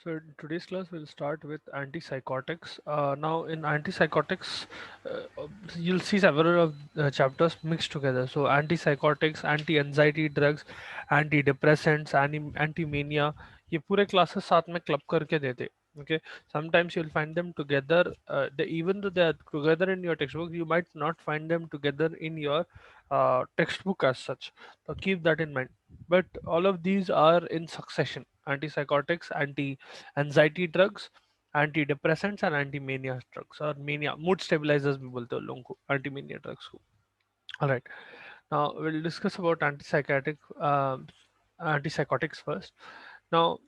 So in today's class, we'll start with antipsychotics. Now, in antipsychotics, you'll see several of chapters mixed together. So antipsychotics, anti-anxiety drugs, antidepressants, anti-mania, ये पूरे classes साथ में club करके देते. Okay. Sometimes you'll find them together. Even though they are together in your textbook, you might not find them together in your textbook as such. So keep that in mind. But all of these are in succession: antipsychotics, anti-anxiety drugs, antidepressants and anti-mania drugs, or mania mood stabilizers भी बोलते हैं लोगों को, anti-mania drugs को. All right. Now we'll discuss about antipsychotics first. Now,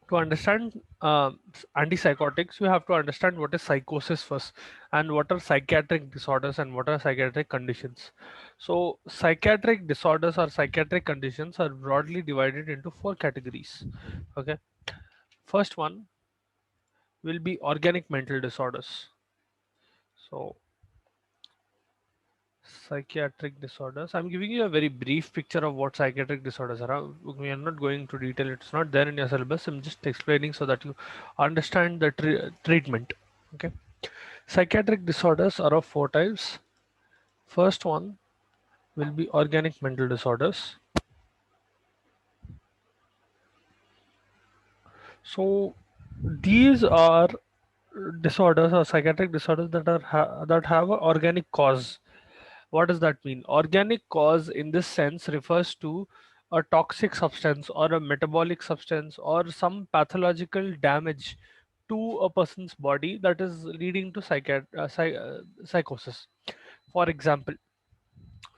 to understand antipsychotics, you have to understand what is psychosis first, and what are psychiatric disorders, and what are psychiatric conditions. So psychiatric disorders or psychiatric conditions are broadly divided into four categories. Okay. First one will be organic mental disorders. So psychiatric disorders, I'm giving you a very brief picture of what psychiatric disorders are. We are not going to detail, it's not there in your syllabus. I'm just explaining so that you understand the treatment. Okay. Psychiatric disorders are of four types. First one will be organic mental disorders. So these are disorders or psychiatric disorders that that have an organic cause. What does that mean? Organic cause in this sense refers to a toxic substance or a metabolic substance or some pathological damage to a person's body that is leading to psychosis. For example,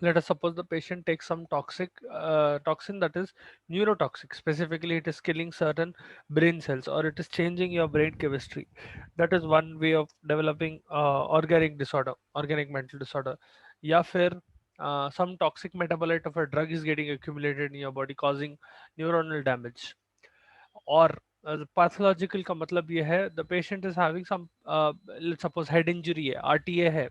let us suppose the patient takes some toxin that is neurotoxic. Specifically, it is killing certain brain cells, or it is changing your brain chemistry. That is one way of developing organic disorder, organic mental disorder. या फिर some toxic metabolite of a drug is getting accumulated in your body, causing neuronal damage. और pathological का मतलब ये है, the patient is having some let's suppose head injury है, RTA है,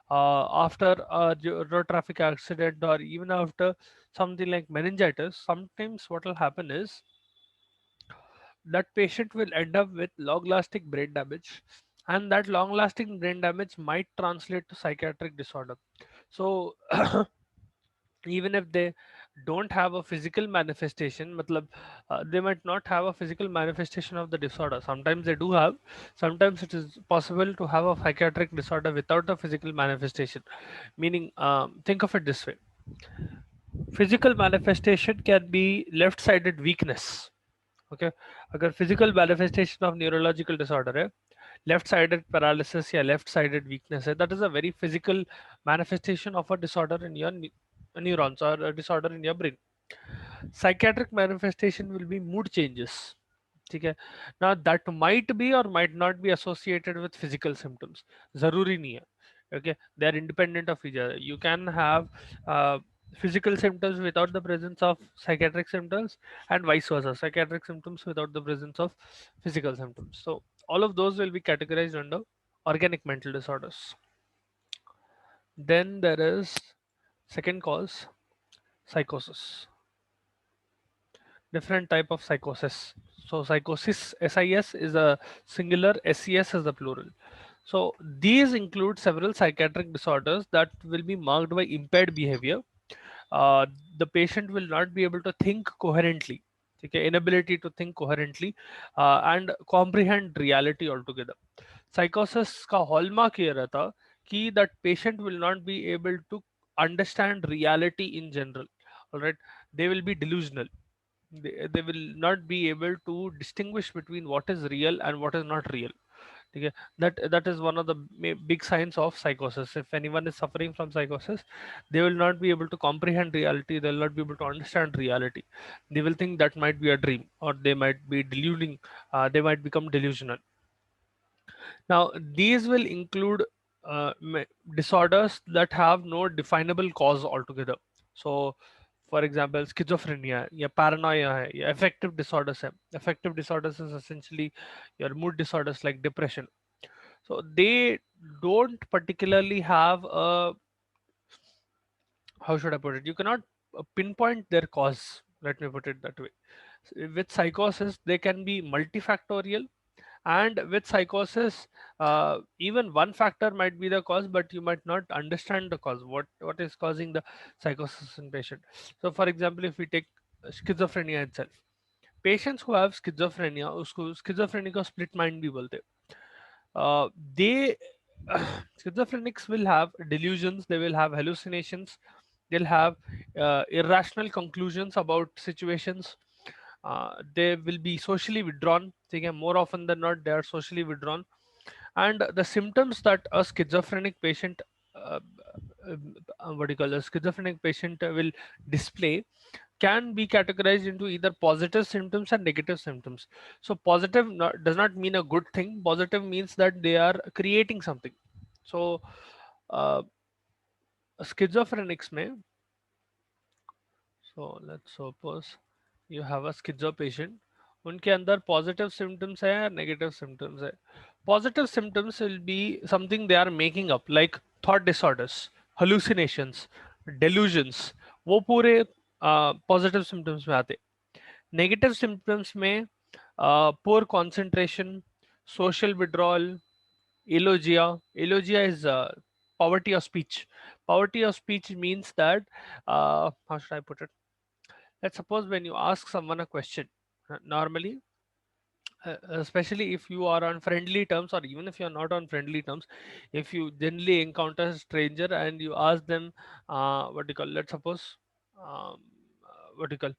after a road traffic accident, or even after something like meningitis. Sometimes what will happen is that patient will end up with long lasting brain damage, and that long lasting brain damage might translate to psychiatric disorder. So even if they don't have a physical manifestation, matlab, they might not have a physical manifestation of the disorder. Sometimes they do have. Sometimes it is possible to have a psychiatric disorder without a physical manifestation. Meaning, think of it this way: physical manifestation can be left sided weakness. Okay. अगर physical manifestation of neurological disorder है, left sided paralysis या left sided weakness है, that is a very physical manifestation of a disorder in your neurons, or a disorder in your brain. Psychiatric manifestation will be mood changes. ठीक है. Now that might be or might not be associated with physical symptoms. जरूरी नहीं है. Okay, they are independent of each other. You can have uh, physical symptoms without the presence of psychiatric symptoms, and vice versa, psychiatric symptoms without the presence of physical symptoms. So all of those will be categorized under organic mental disorders. Then there is second cause, psychosis. Different type of psychosis. So psychosis, SIS is a singular, SES is the plural. So these include several psychiatric disorders that will be marked by impaired behavior. uh, the patient will not be able to think coherently. Okay, inability to think coherently and comprehend reality altogether. Psychosis का hallmark ये रहता कि that patient will not be able to understand reality in general. All right, they will be delusional. They will not be able to distinguish between what is real and what is not real. Okay, that is one of the big signs of psychosis. If anyone is suffering from psychosis, they will not be able to comprehend reality, they will not be able to understand reality. They will think that might be a dream, or they might be deluding, they might become delusional. Now these will include disorders that have no definable cause altogether. So for example, schizophrenia है, या paranoia है, या affective disorders है. Affective disorders is essentially your mood disorders like depression. So they don't particularly have a, how should I put it? You cannot pinpoint their cause. Let me put it that way. With psychosis, they can be multifactorial, and with psychosis, even one factor might be the cause, but you might not understand the cause, what is causing the psychosis in patient. So for example, if we take schizophrenia itself, patients who have schizophrenia, उसको schizophrenia को split mind भी बोलते हैं. They schizophrenics will have delusions, they will have hallucinations, they'll have irrational conclusions about situations. They will be socially withdrawn. ठीक है, more often than not, they are socially withdrawn. And the symptoms that a schizophrenic patient, uh, what do you call a schizophrenic patient will display can be categorized into either positive symptoms and negative symptoms. So positive does not mean a good thing. Positive means that they are creating something. So uh, schizophrenics may, so let's suppose you have a schizo patient, उनके अंदर positive symptoms है या negative symptoms है. Positive symptoms will be something they are making up, like thought disorders, hallucinations, delusions, वो पूरे positive symptoms में आते. Negative symptoms में poor concentration, social withdrawal, elogia. Elogia is poverty of speech. Poverty of speech means that, how should I put it? Let's suppose when you ask someone a question, normally, especially if you are on friendly terms, or even if you're not on friendly terms, if you generally encounter a stranger and you ask them, what do you call, let's suppose, what do you call,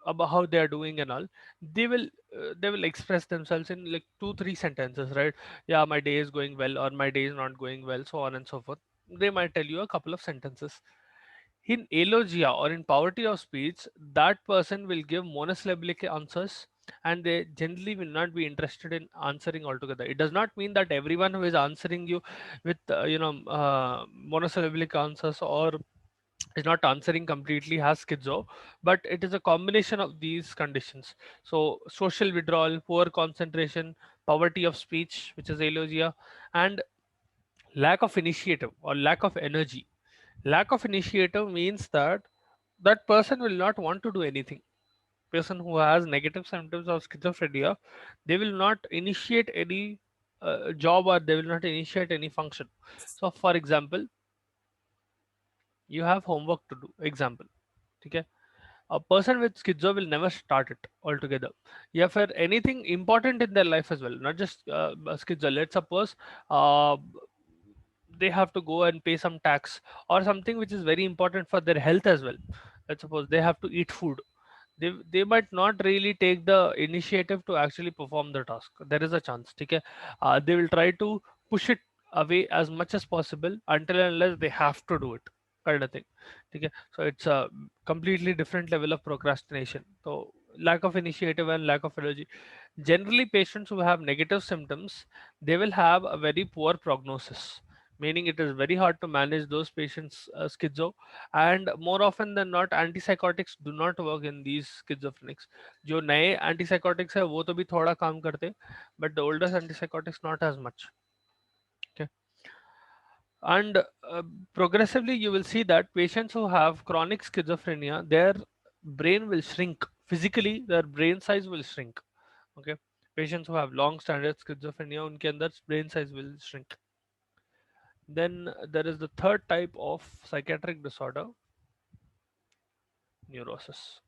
about how they are doing and all, they will express themselves in like two three sentences, right? Yeah, my day is going well, or my day is not going well, so on and so forth. They might tell you a couple of sentences. In elogia or in poverty of speech, that person will give monosyllabic answers, and they generally will not be interested in answering altogether. It does not mean that everyone who is answering you with monosyllabic answers, or is not answering completely, has schizo, but it is a combination of these conditions. So social withdrawal, poor concentration, poverty of speech, which is elogia, and lack of initiative or lack of energy. Lack of initiative means that that person will not want to do anything. Person who has negative symptoms of schizophrenia, they will not initiate any job, or they will not initiate any function. So for example, you have homework to do, example, okay? A person with schizo will never start it altogether. Yeah, for anything important in their life as well, not just schizo. Let's suppose uh, they have to go and pay some tax, or something which is very important for their health as well. Let's suppose they have to eat food. They might not really take the initiative to actually perform the task. There is a chance, okay? They will try to push it away as much as possible until and unless they have to do it, kind of thing, okay? So it's a completely different level of procrastination. So lack of initiative and lack of energy. Generally, patients who have negative symptoms, they will have a very poor prognosis, meaning it is very hard to manage those patients schizo. And more often than not, antipsychotics do not work in these schizophrenics. जो नए antipsychotics है वो तो भी थोड़ा काम करते, but the oldest antipsychotics not as much. Okay. And progressively you will see that patients who have chronic schizophrenia, their brain will shrink physically, their brain size will shrink. Okay. Patients who have long standard schizophrenia, उनके अंदर brain size will shrink. Then there is the third type of psychiatric disorder, neurosis.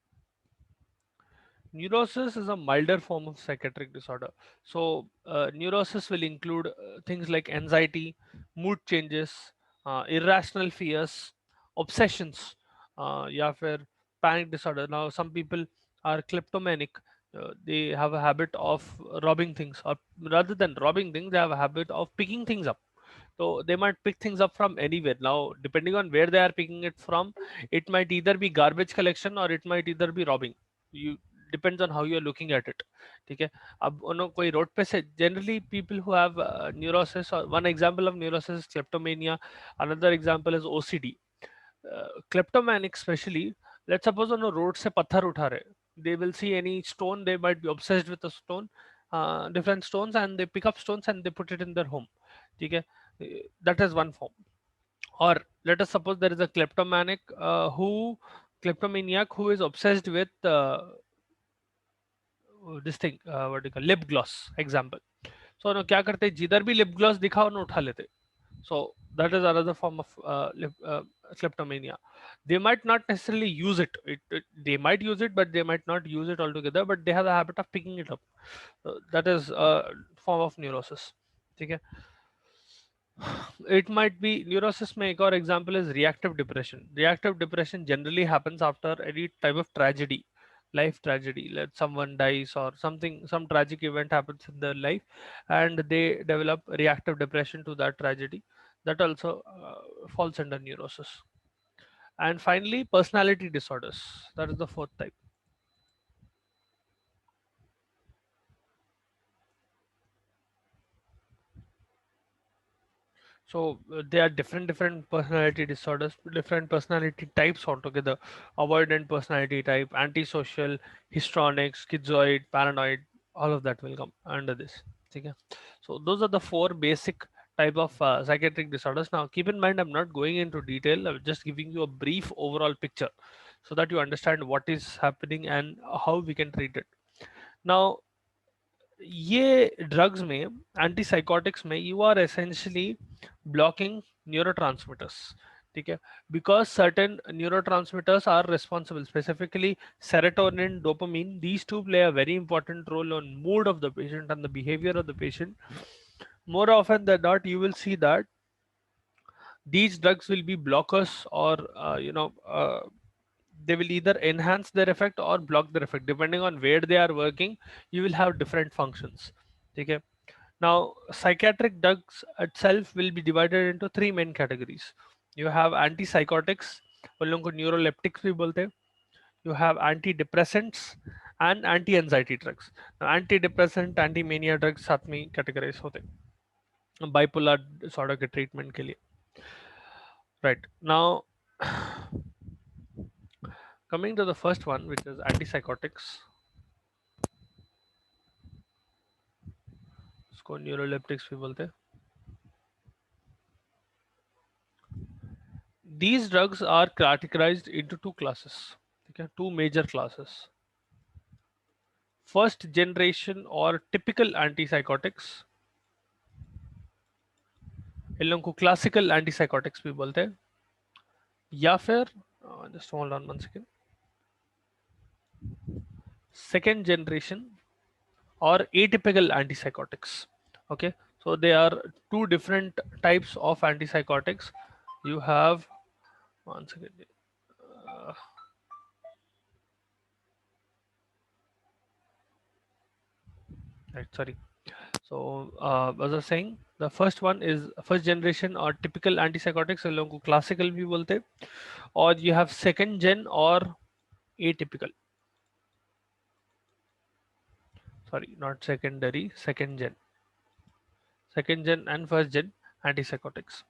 Neurosis is a milder form of psychiatric disorder. So, neurosis will include things like anxiety, mood changes, irrational fears, obsessions, या फिर panic disorder. Now, some people are kleptomanic. They have a habit of robbing things, or rather than robbing things, they have a habit of picking things up. So they might pick things up from anywhere. Now, depending on where they are picking it from, it might either be garbage collection or it might either be robbing. You depends on how you are looking at it. ठीक है. अब उन्हों कोई road पे से, generally people who have neurosis, or one example of neurosis is kleptomania, another example is OCD. Kleptomanic especially, let's suppose on a road से पत्थर उठा रहे, they will see any stone, they might be obsessed with a stone, different stones, and they pick up stones and they put it in their home. ठीक है. That is one form. Or let us suppose there is a kleptomaniac who is obsessed with this thing, what do you call, lip gloss example. So ना क्या करते, जिधर भी lip gloss दिखा उन्हें उठा लेते. So that is another form of kleptomania. They might not necessarily use it. They might use it, but they might not use it altogether. But they have a habit of picking it up. That is a form of neurosis. Okay. It might be neurosis. May or example is reactive depression. Reactive depression generally happens after any type of tragedy, life tragedy. Let someone dies or something, some tragic event happens in their life, and they develop reactive depression to that tragedy. That also falls under neurosis. And finally, personality disorders. That is the fourth type. So there are different personality disorders, different personality types altogether. Avoidant personality type, antisocial, histrionic, schizoid, paranoid, all of that will come under this. Okay. So those are the four basic type of psychiatric disorders. Now keep in mind, I'm not going into detail. I'm just giving you a brief overall picture so that you understand what is happening and how we can treat it. Now ये drugs में, antipsychotics में, you are essentially blocking neurotransmitters. ठीक है, because certain neurotransmitters are responsible, specifically serotonin, dopamine. These two play a very important role on mood of the patient and the behavior of the patient. More often than not, you will see that these drugs will be blockers, or they will either enhance their effect or block their effect depending on where they are working. You will have different functions. Okay. Now psychiatric drugs itself will be divided into three main categories. You have antipsychotics, उन लोगों को neuroleptics भी बोलते हैं. You have antidepressants and anti-anxiety drugs. Now, antidepressant, anti-mania drugs साथ में categorize होते हैं bipolar disorder के treatment के लिए. Right now, coming to the first one, which is antipsychotics. इसको न्यूरोलेप्टिक्स भी बोलते हैं. These drugs are categorized into two classes. Okay, two major classes. First generation or typical antipsychotics, इन लोगों को क्लासिकल एंटीसाइकोटिक्स भी बोलते हैं. या फिर just hold on one second, second generation or atypical antipsychotics. Okay, so there are two different types of antipsychotics. You have, one second, uh, right, sorry. So as I was saying, the first one is first generation or typical antipsychotics, इन लोगों को classical भी बोलते हैं. Or you have second gen or atypical, sorry, not secondary, second gen and first gen antipsychotics.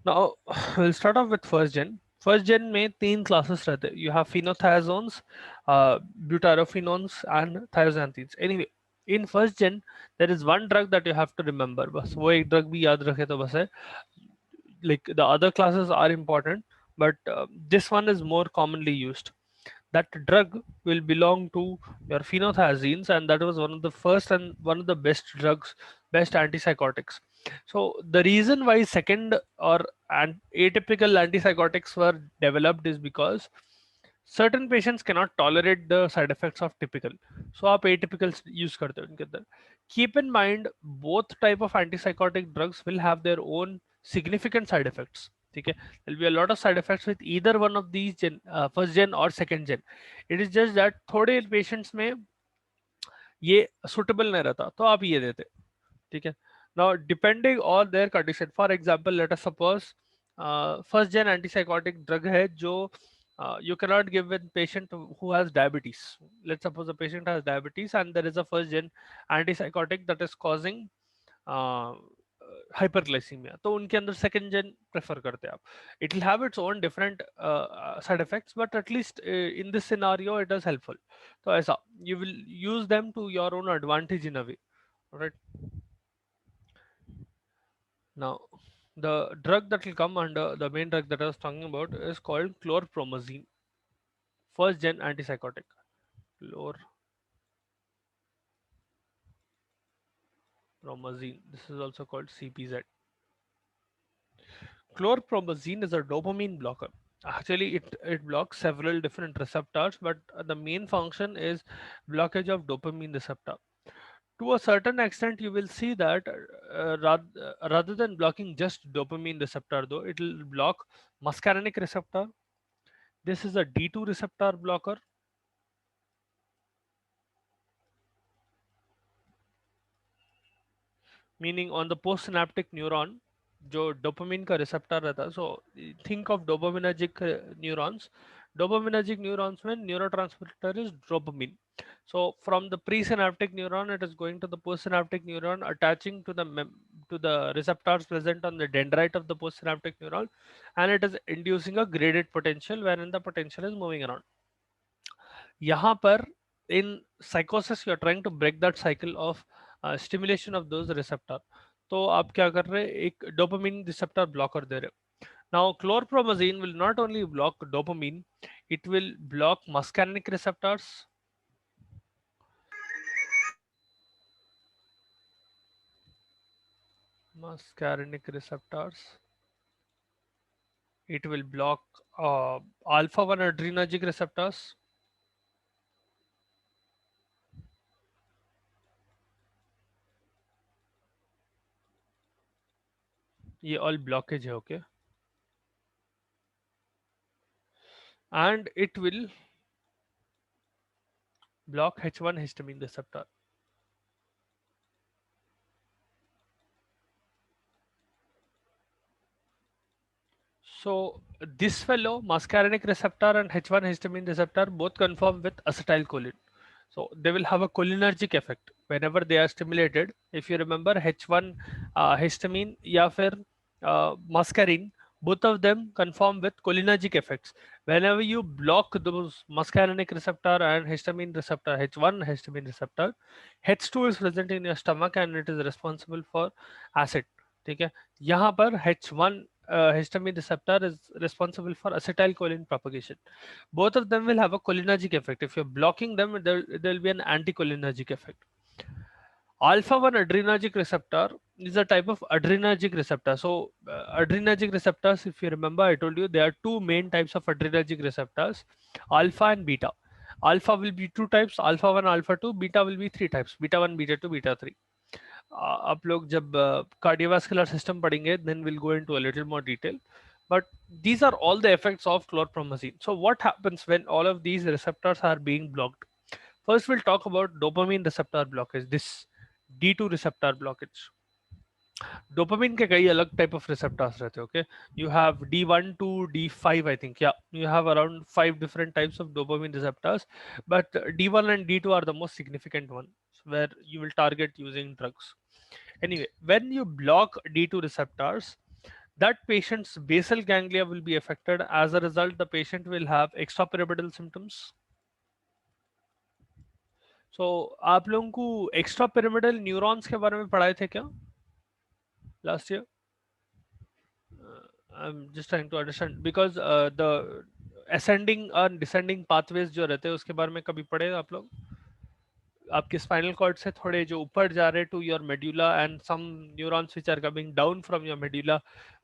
Now we'll start off with first gen. First gen में तीन classes रहते हैं. You have phenothiazones, butyrofenones and thiazanthines. Anyway, in first gen there is one drug that you have to remember. बस वो एक drug भी याद रखे तो बस है. Like the other classes are important, but this one is more commonly used. That drug will belong to your phenothiazines, and that was one of the first and one of the best drugs, best antipsychotics. So the reason why second or atypical antipsychotics were developed is because certain patients cannot tolerate the side effects of typical, so आप atypical use करते हो उनके अंदर. Keep in mind, both type of antipsychotic drugs will have their own significant side effects. ठीक है, there'll be a lot of side effects with either one of these first gen or second gen. It is just that थोड़े patients में ये suitable नहीं रहता तो आप ये देते. ठीक है. Now depending on their condition, for example, let us suppose first gen antipsychotic drug है जो you cannot give with patient who has diabetes. Let's suppose a patient has diabetes and there is a first gen antipsychotic that is causing hyperglycemia, तो उनके अंदर second gen prefer करते हैं आप. It will have its own different side effects, but at least in this scenario it is helpful. तो ऐसा you will use them to your own advantage in a way, right? Now, the drug that will come under the main drug that I was talking about is called chlorpromazine, first gen antipsychotic. Chlorpromazine. Chlorpromazine. This is also called CPZ. Chlorpromazine is a dopamine blocker. Actually, it blocks several different receptors, but the main function is blockage of dopamine receptor. To a certain extent, you will see that rather than blocking just dopamine receptor, though, it will block muscarinic receptor. This is a D2 receptor blocker, meaning on the postsynaptic neuron जो dopamine का receptor रहता है. So think of dopaminergic neurons. Dopaminergic neurons when neurotransmitter is dopamine. So from the presynaptic neuron, it is going to the postsynaptic neuron, attaching to to the receptors present on the dendrite of the postsynaptic neuron, and it is inducing a graded potential wherein the potential is moving around. यहाँ पर in psychosis you are trying to break that cycle of stimulation of those receptor. तो आप क्या कर रहे हैं, एक dopamine receptor blocker दे रहे हो. Now chlorpromazine will not only block dopamine, it will block muscarinic receptors, muscarinic receptors. It will block alpha 1 adrenergic receptors. ये all blockage है, okay. And it will block H1 histamine receptor. So this fellow, muscarinic receptor and H1 histamine receptor, both conform with acetylcholine. So they will have a cholinergic effect whenever they are stimulated. If you remember H1 histamine या फिर muscarine, both of them conform with cholinergic effects. Whenever you block those muscarinic receptor and histamine receptor, H1 histamine receptor, H2 is present in your stomach and it is responsible for acid. ठीक है, यहाँ पर H1 histamine receptor is responsible for acetylcholine propagation. Both of them will have a cholinergic effect. If you're blocking them, there will be an anticholinergic effect. Alpha 1 adrenergic receptor is a type of adrenergic receptor. So, adrenergic receptors, if you remember, I told you there are two main types of adrenergic receptors, alpha and beta. Alpha will be two types, alpha 1, alpha 2, beta will be three types, beta 1, beta 2, beta 3. आप लोग जब cardiovascular system पढ़ेंगे, then we'll go into a little more detail. But these are all the effects of chlorpromazine. So what happens when all of these receptors are being blocked? First, we'll talk about dopamine receptor blockage. This D2 receptor blockage. Dopamine के कई अलग type of receptors रहते हैं. Okay, you have D1 to D5, I think. Yeah, you have around 5 different types of dopamine receptors, but D1 and D2 are the most significant ones where you will target using drugs. Anyway, when you block D2 receptors, that patient's basal ganglia will be affected. As a result, the patient will have extrapyramidal symptoms. So आप लोगों को extrapyramidal neurons के बारे में पढ़ाए थे क्या last year? I'm just trying to understand because the ascending and descending pathways जो रहते हैं उसके बारे में कभी पढ़े आप लोग? आपके स्पाइनल कॉर्ड से थोड़े जो ऊपर जा रहे to your medulla and some neurons which are coming down from your medulla,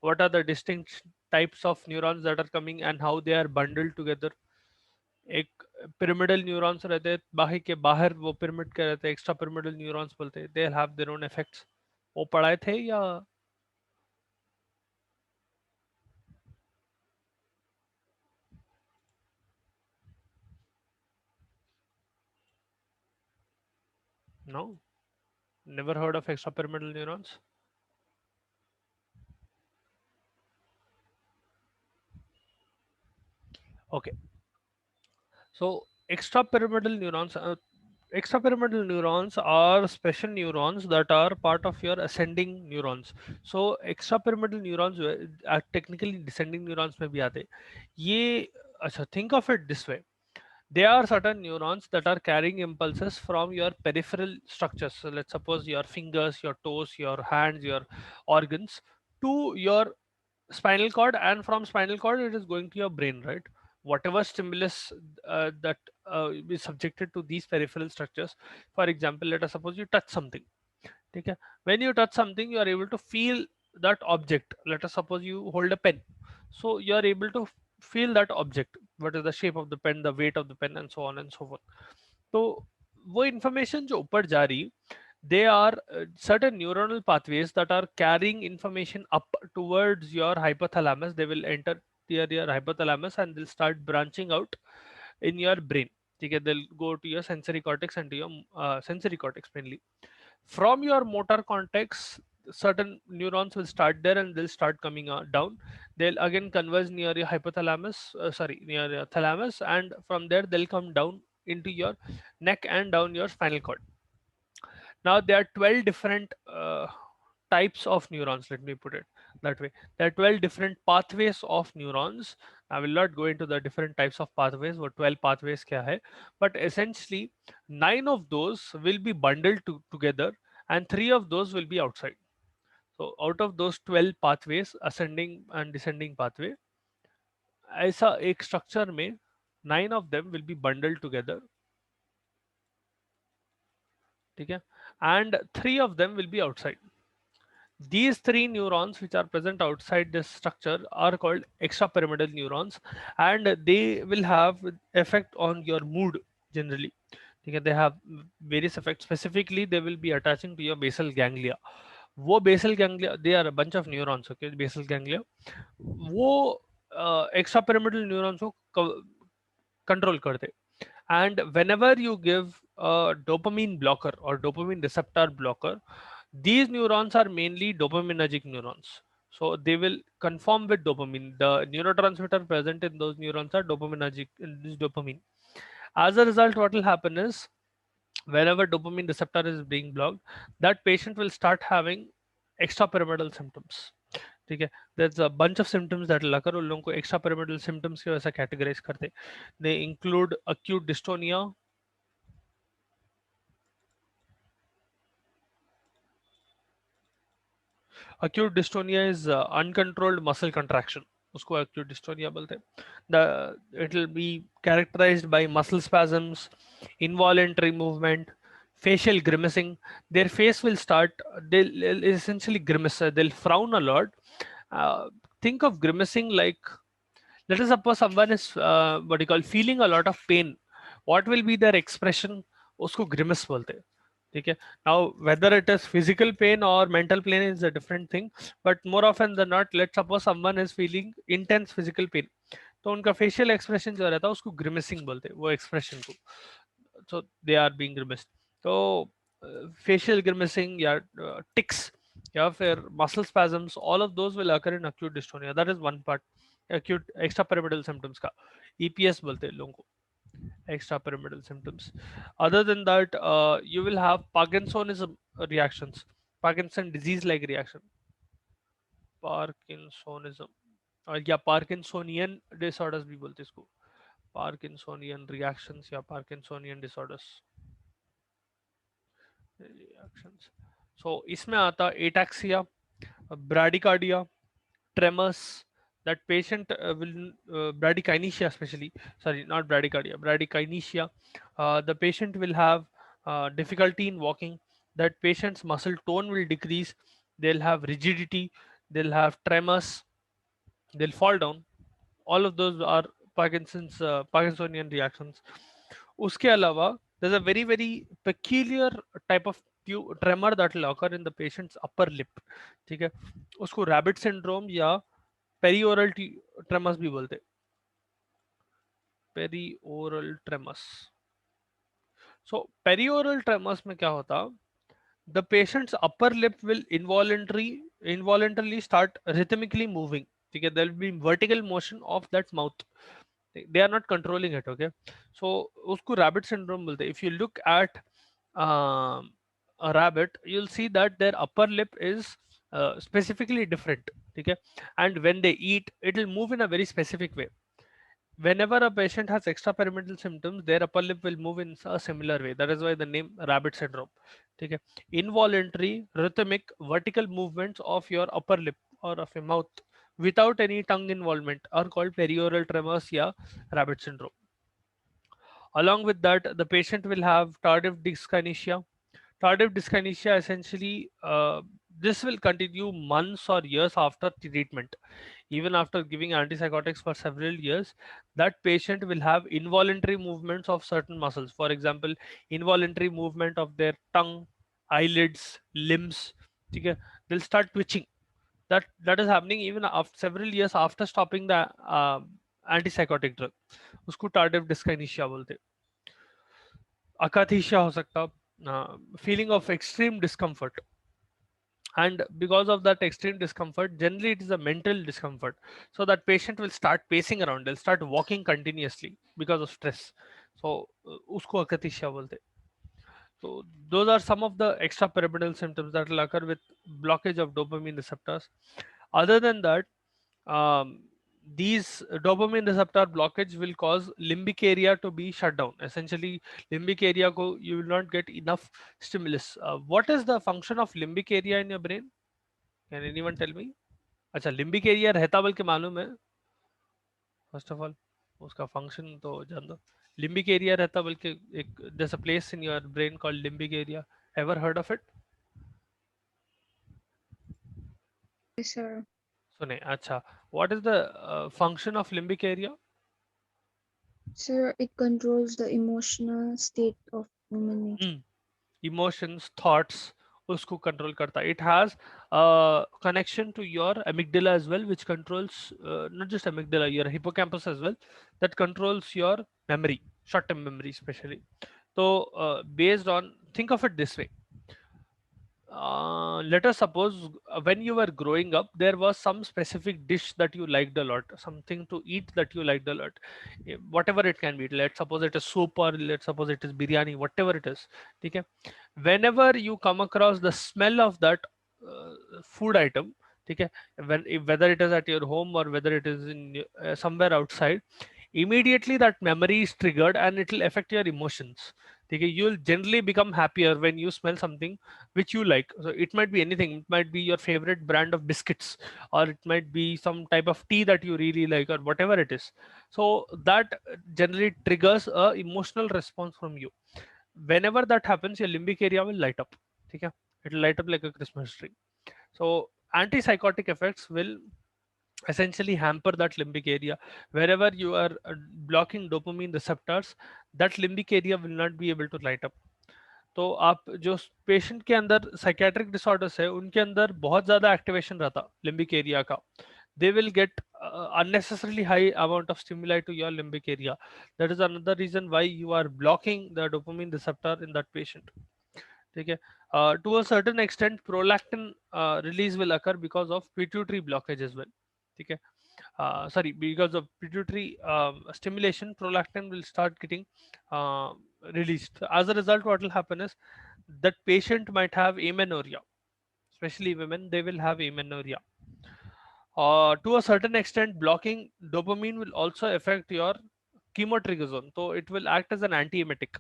what are the distinct types of neurons that are coming and how they are bundled together. एक pyramidal neurons रहते हैं बाही के बाहर, वो pyramid के रहते हैं, एक्स्ट्रा पिरामिडल न्यूरॉन्स बोलते हैं, they have their own effects. वो पढ़ाए थे या no? Never heard of extra pyramidal neurons? Okay, so extrapyramidal neurons are special neurons that are part of your ascending neurons. So extrapyramidal neurons technically descending neurons में भी आते. ये अच्छा, think of it this way. There are certain neurons that are carrying impulses from your peripheral structures. So let's suppose your fingers, your toes, your hands, your organs to your spinal cord, and from spinal cord it is going to your brain, right? Whatever stimulus that is subjected to these peripheral structures. For example, let us suppose you touch something, ठीक है. When you touch something, you are able to feel that object. Let us suppose you hold a pen, so you are able to feel that object, what is the shape of the pen, the weight of the pen, and so on and so forth. तो वो information जो ऊपर जा रही, they are certain neuronal pathways that are carrying information up towards your hypothalamus. They will enter your hypothalamus and they'll start branching out in your brain. ठीक है, they'll go to your sensory cortex and to your sensory cortex mainly. From your motor cortex, certain neurons will start there and they'll start coming down. They'll again converge near your hypothalamus, near your thalamus, and from there they'll come down into your neck and down your spinal cord. Now there are 12 different types of neurons, let me put it that way. There are 12 different pathways of neurons. I will not go into the different types of pathways, what 12 pathways kya hai, but essentially 9 of those will be bundled together and 3 of those will be outside. So out of those 12 pathways, ascending and descending pathway, ऐसा एक structure में 9 of them will be bundled together, ठीक है, and 3 of them will be outside. These three neurons which are present outside this structure are called extrapyramidal neurons, and they will have effect on your mood generally. Okay, they have various effects. Specifically, they will be attaching to your basal ganglia. वो basal ganglia, they are a bunch of neurons. Okay, basal ganglia. वो extrapyramidal neurons को control करते. And whenever you give a dopamine blocker or dopamine receptor blocker, these neurons are mainly dopaminergic neurons. So they will conform with dopamine. The neurotransmitter present in those neurons are dopaminergic in this dopamine. As a result, what will happen is whenever dopamine receptor is being blocked, that patient will start having extrapyramidal symptoms. ठीक है, there's a bunch of symptoms that will occur. उन लोगों को extrapyramidal symptoms के वैसा categorize करते. They include acute dystonia. Acute dystonia is uncontrolled muscle contraction. उसको acute dystonia बोलते हैं. It will be characterized by muscle spasms, involuntary movement, facial grimacing. Their face will start. They'll essentially grimace. They'll frown a lot. Think of grimacing like, let us suppose someone is what do you call, feeling a lot of pain. What will be their expression? उसको grimace बोलते हैं. ठीक है. Now whether it is physical pain or mental pain is a different thing, but more often than not, let's suppose someone is feeling intense physical pain, तो उनका facial expression जो रहता है उसको grimacing बोलते हैं, वो expression को. So they are being grimaced. तो facial grimacing या tics या फिर muscle spasms, all of those will occur in acute dystonia. That is one part. Acute extrapyramidal symptoms का EPS बोलते हैं लोगों को, extrapyramidal symptoms. Other than that, you will have Parkinsonism reactions, Parkinson disease like reaction, Parkinsonism, या Parkinsonian disorders भी बोलते हैं इसको, Parkinsonian reactions या Parkinsonian disorders reactions. So इसमें आता ataxia, bradycardia, tremors. That patient will bradykinesia, especially, sorry, not bradycardia, bradykinesia. The patient will have difficulty in walking. That patient's muscle tone will decrease. They'll have rigidity, they'll have tremors, they'll fall down. All of those are Parkinsonian reactions. उसके अलावा there's a very very peculiar type of tremor that will occur in the patient's upper lip. ठीक है, उसको rabbit syndrome या पेरीओरल ट्रेमस भी बोलते हैं, पेरीओरल ट्रेमस. सो पेरीओरल ट्रेमस में क्या होता, the patients upper lip will involuntarily start rhythmically moving. ठीक है, there will be vertical motion of that mouth. they are not controlling it. Okay, so उसको rabbit syndrome बोलते हैं. If you look at a rabbit, you'll see that their upper lip is specifically different. ठीक है, and when they eat, it will move in a very specific way. Whenever a patient has extrapyramidal symptoms, their upper lip will move in a similar way. That is why the name rabbit syndrome. Okay. Involuntary, rhythmic, vertical movements of your upper lip or of your mouth without any tongue involvement are called perioral tremors, yeah, rabbit syndrome. Along with that, the patient will have tardive dyskinesia. Tardive dyskinesia essentially, this will continue months or years after treatment. Even after giving antipsychotics for several years, that patient will have involuntary movements of certain muscles. For example, involuntary movement of their tongue, eyelids, limbs. Okay? They'll start twitching. That is happening even after several years after stopping the antipsychotic drug. उसको tardive dyskinesia बोलते हैं. Akathisia हो सकता, feeling of extreme discomfort, and because of that extreme discomfort, generally it is a mental discomfort, so that patient will start pacing around, they'll start walking continuously because of stress. So usko akathisia bolte. So those are some of the extrapyramidal symptoms that will occur with blockage of dopamine receptors. Other than that, um, these dopamine receptor blockage will cause limbic area to be shut down. Essentially, limbic area ko you will not get enough stimulus. What is the function of limbic area in your brain? Can anyone tell me? अच्छा, limbic area रहता बल्कि मालूम है. First of all उसका function तो जान दो. Limbic area रहता बल्कि एक there's a place in your brain called limbic area. Ever heard of it? Yes, sir. सुने. अच्छा, what is the function of limbic area? Sir, it controls the emotional state of human nature. Emotions, thoughts, उसको control करता है. It has a connection to your amygdala as well, which controls not just amygdala, your hippocampus as well, that controls your memory, short term memory especially. So based on, think of it this way. Let us suppose when you were growing up, there was some specific dish that you liked a lot, something to eat that you liked a lot. Whatever it can be. Let's suppose it is soup, or let's suppose it is biryani, whatever it is. Okay. Whenever you come across the smell of that food item, okay, whether it is at your home or whether it is in somewhere outside, immediately that memory is triggered and it will affect your emotions. Okay, you'll generally become happier when you smell something which you like. So it might be anything. It might be your favorite brand of biscuits, or it might be some type of tea that you really like, or whatever it is. So that generally triggers a emotional response from you. Whenever that happens, your limbic area will light up. Okay, it will light up like a Christmas tree. So antipsychotic effects will essentially hamper that limbic area. Wherever you are blocking dopamine receptors, that limbic area will not be able to light up. तो आप जो patient के अंदर psychiatric disorders है उनके अंदर बहुत ज़्यादा एक्टिवेशन रहता लिम्बिक एरिया का. They will get unnecessarily high amount of stimuli to your limbic area. That is another reason why you are blocking the dopamine receptor in that patient. ठीक है. To a certain extent, prolactin release will occur because of pituitary blockage as well. ठीक है. Sorry, because of pituitary stimulation, prolactin will start getting uh, released. As a result, what will happen is that patient might have amenorrhea, especially women, they will have amenorrhea. To a certain extent, blocking dopamine will also affect your chemotrigger, so it will act as an antiemetic.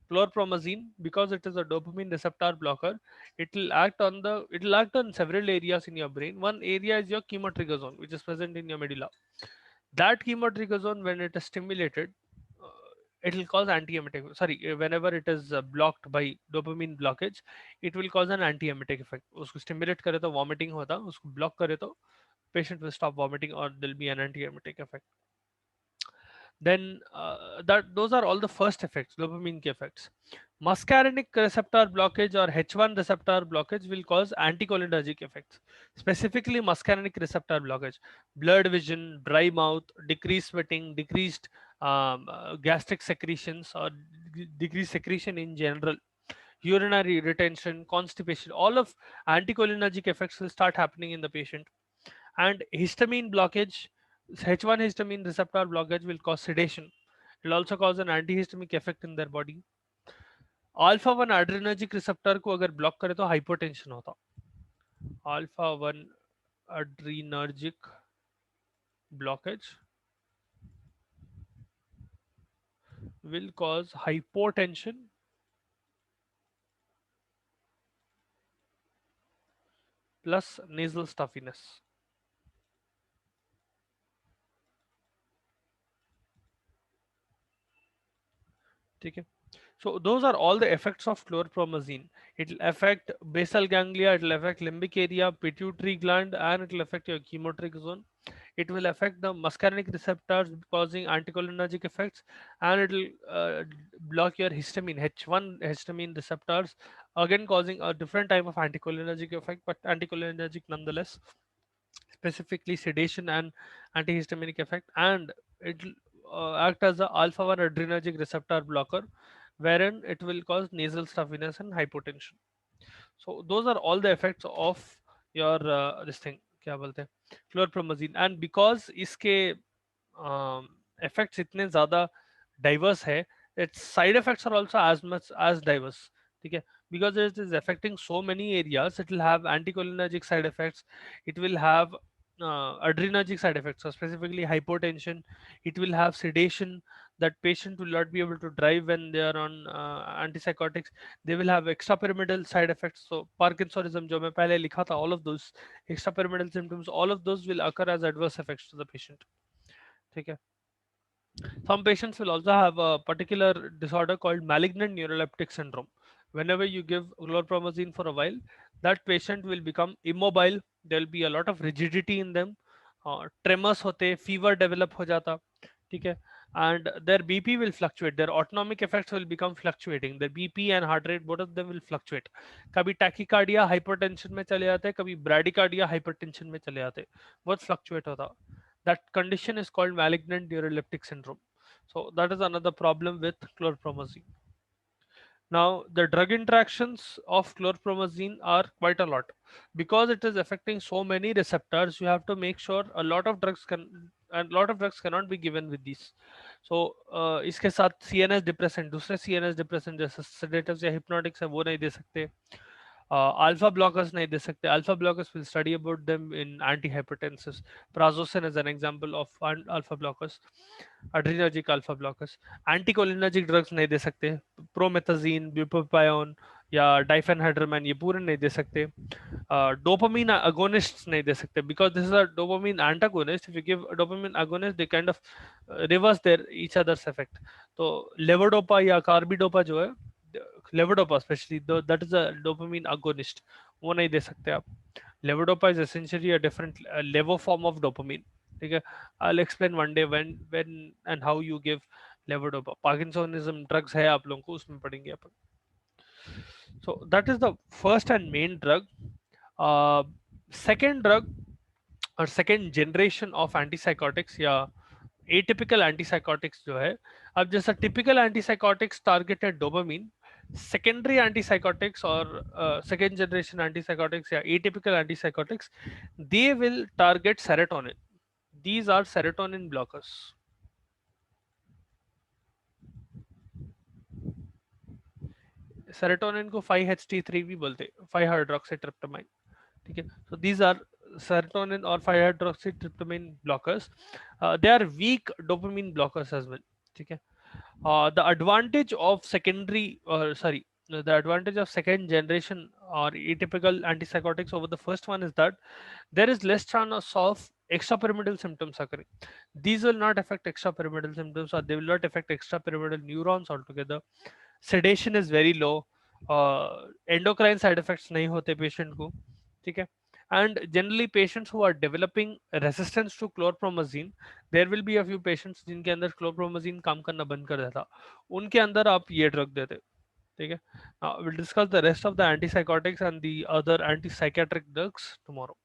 Chlorpromazine, because it is a dopamine receptor blocker, it will act on several areas in your brain. One area is your chemotrigger zone, which is present in your medulla. That chemotrigger zone, when it is stimulated, uh, it will cause antiemetic. Sorry, whenever it is blocked by dopamine blockage, it will cause an antiemetic effect. उसको stimulate करे तो vomiting होता, उसको block करे तो patient will stop vomiting, or there'll be an antiemetic effect. Then that those are all the first effects, dopamine key effects. Muscarinic receptor blockage or H1 receptor blockage will cause anticholinergic effects. Specifically, muscarinic receptor blockage, blurred vision, dry mouth, decreased sweating, decreased gastric secretions, or decreased secretion in general, urinary retention, constipation. All of anticholinergic effects will start happening in the patient. And histamine blockage, H1 histamine receptor blockage will cause sedation. It will also cause an antihistamic effect in their body. Alpha one adrenergic receptor को अगर block करे तो hypotension होता. Alpha one adrenergic blockage will cause hypotension plus nasal stuffiness. ठीक है. So those are all the effects of chlorpromazine. It will affect basal ganglia, it will affect limbic area, pituitary gland, and it will affect your chemotric zone. It will affect the muscarinic receptors, causing anticholinergic effects, and it will block your histamine H1 histamine receptors, again causing a different type of anticholinergic effect, but anticholinergic nonetheless, specifically sedation and antihistaminic effect. And it will act as a alpha 1 adrenergic receptor blocker, wherein it will cause nasal stuffiness and hypotension. So those are all the effects of your this thing क्या बोलते हैं chlorpromazine. And because इसके effects इतने ज़्यादा diverse है, its side effects are also as much as diverse. ठीक है, because it is affecting so many areas. It will have anticholinergic side effects, it will have adrenergic side effects, so specifically hypotension. It will have sedation, that patient will not be able to drive when they are on antipsychotics. They will have extrapyramidal side effects, so parkinsonism जो मैं पहले लिखा था, all of those extrapyramidal symptoms, all of those will occur as adverse effects to the patient. ठीक है. Some patients will also have a particular disorder called malignant neuroleptic syndrome. Whenever you give chlorpromazine for a while, that patient will become immobile. There will be a lot of rigidity in them. Tremors होते, fever develop हो जाता, ठीक है, and their BP will fluctuate. Their autonomic effects will become fluctuating. Their BP and heart rate, both of them will fluctuate. कभी tachycardia hypertension में चले जाते हैं, कभी bradycardia hypertension में चले जाते हैं, बहुत fluctuate होता. That condition is called malignant neuroleptic syndrome. So that is another problem with chlorpromazine. Now, the drug interactions of chlorpromazine are quite a lot. Because it is affecting so many receptors, you have to make sure a lot of drugs cannot be given with these. So इसके साथ CNS depressant, दूसरे CNS depressant जैसे sedatives या hypnotics है वो नहीं दे सकते. Alpha blockers nahi de sakte. Alpha blockers, will study about them in antihypertensives. Prazosin is an example of alpha blockers, adrenergic alpha blockers. Anticholinergic drugs nahi de sakte. Promethazine, bupropion या diphenhydramine ये पूरे नहीं दे सकते. Dopamine agonists नहीं दे सकते, because this is a dopamine antagonist. If you give a dopamine agonist, they kind of reverse their each other's effect. तो levodopa या carbidopa जो है, levodopa specially, that is a dopamine agonist, वो नहीं दे सकते आप. Levodopa is essentially a different लेवो form of dopamine. ठीक है, I will explain one day when and how you give levodopa. Parkinsonism drugs है आप लोगों को, उसमें पढ़ेंगे अपन. So that is the first and main drug. Second drug और सेकेंड जनरेशन ऑफ एंटीसाइकोटिक्स या एटिपिकल एंटीसाइकोटिक्स जो है, अब जैसा typical antipsychotics targeted dopamine, secondary antipsychotics और सेकेंड जनरेशन एंटीसाइकोटिक्स या atypical antipsychotics, they will target serotonin. These are serotonin blockers. Serotonin को 5-HT3 भी बोलते, 5-hydroxytryptamine. ठीक है, so these are serotonin or 5-hydroxytryptamine blockers. They are weak dopamine blockers as well. ठीक है, the advantage of the advantage of second generation or atypical antipsychotics over the first one is that there is less chance of extrapyramidal symptoms occurring. These will not affect extrapyramidal symptoms, or they will not affect extrapyramidal neurons altogether. Sedation is very low. Endocrine side effects नहीं होते patient को. ठीक है, and generally patients who are developing resistance to chlorpromazine, there will be a few patients जिनके अंदर chlorpromazine काम करना बंद कर देता, उनके अंदर आप ये ड्रग देते. ठीक है, now we'll discuss the rest of the antipsychotics and the other antipsychiatric drugs tomorrow.